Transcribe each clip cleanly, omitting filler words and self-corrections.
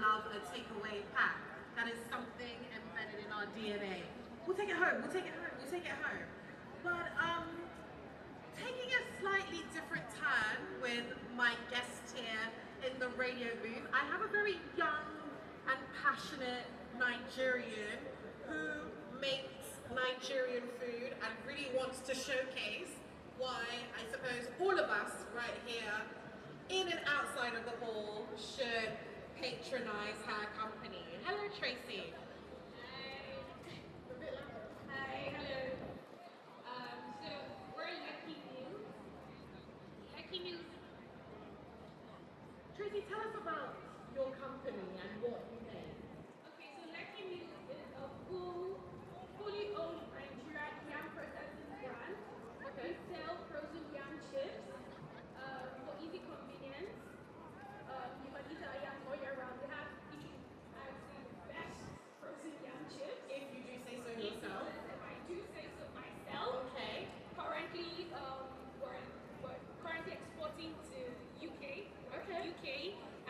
love a takeaway pack. That is something embedded in our DNA. We'll take it home, we'll take it home, we'll take it home. But taking a slightly different turn with my guest here in the radio booth, I have a very young and passionate Nigerian who makes Nigerian food and really wants to showcase why I suppose all of us right here in and outside of the hall should patronize her company. Hello, Tracy. Hi. Hi, hello. So we're Lucky Meals. Lucky Meals. Tracy, tell us about your company and what you make. Okay, so Lucky Meals is a fully owned Nigerian yam processing brand. Okay. We sell frozen yam chips for easy convenience. You can eat our yam all year round. We have I would say, the best frozen yam chips. If you do say so yourself. If I do say so myself. Okay. Currently, we're currently exporting to UK. Okay. UK,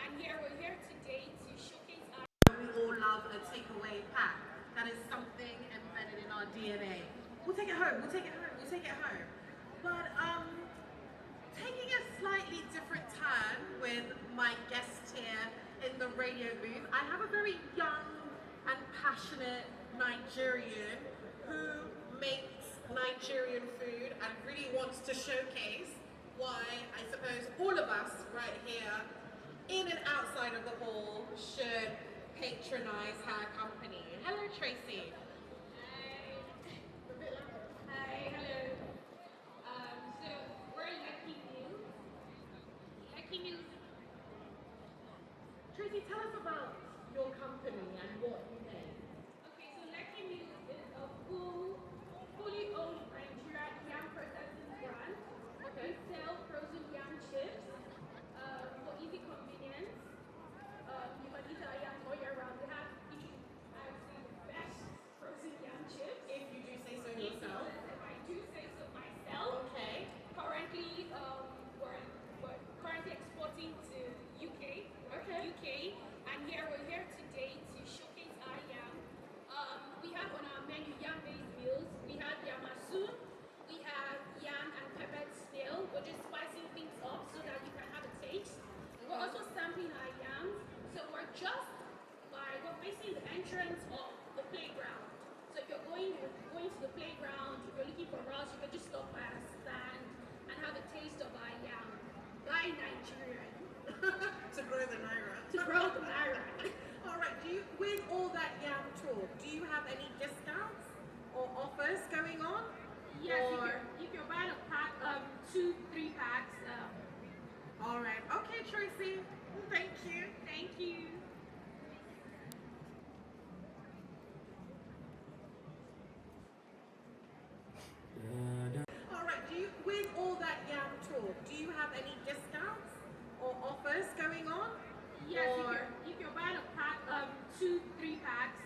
and we're here today to showcase our. We all love a takeaway pack. That is something embedded in our DNA. We'll take it home, we'll take it home, we'll take it home. But taking a slightly different turn with my guest here in the radio booth, I have a very young and passionate Nigerian who makes Nigerian food and really wants to showcase why I suppose all of us right here in and outside of the hall should patronize her company. Hello, Tracy. Hi. Hi, hello. So we're Lucky Meals. Lucky Meals. Tracy, tell us about your company and what you make. Okay, so Lucky Meals is a fully owned Nigerian yam processing brand. Okay. We sell frozen yam chips for easy convenience. You can eat our yam all year round. We have I would say, the best frozen yam chips. If you do say so yourself. If I do say so myself. Okay. Currently, we're currently exporting to UK. Okay. UK, and we're here today to showcase our yam. We have on our menu yam-based meals. We have yamasoon. We have yam and peppered snail. We're just spicing things up so that you can have a taste. We're also sampling our yams. So we're facing the entrance of the playground. So if you're going to the playground, if you're looking for us, you can just stop by our stand and have a taste of our yam. Buy Nigerian. To grow the naira. To grow the naira. All right. With all that yam talk, do you have any discounts or offers going on? Yes, Or- if you're buying a pack, 2-3 packs. All right. Okay, Tracy. Thank you. Thank you. All right. With all that yam talk, do you have any discounts or offers going on? Yes, Or- if you're buying a pack, 2-3 packs.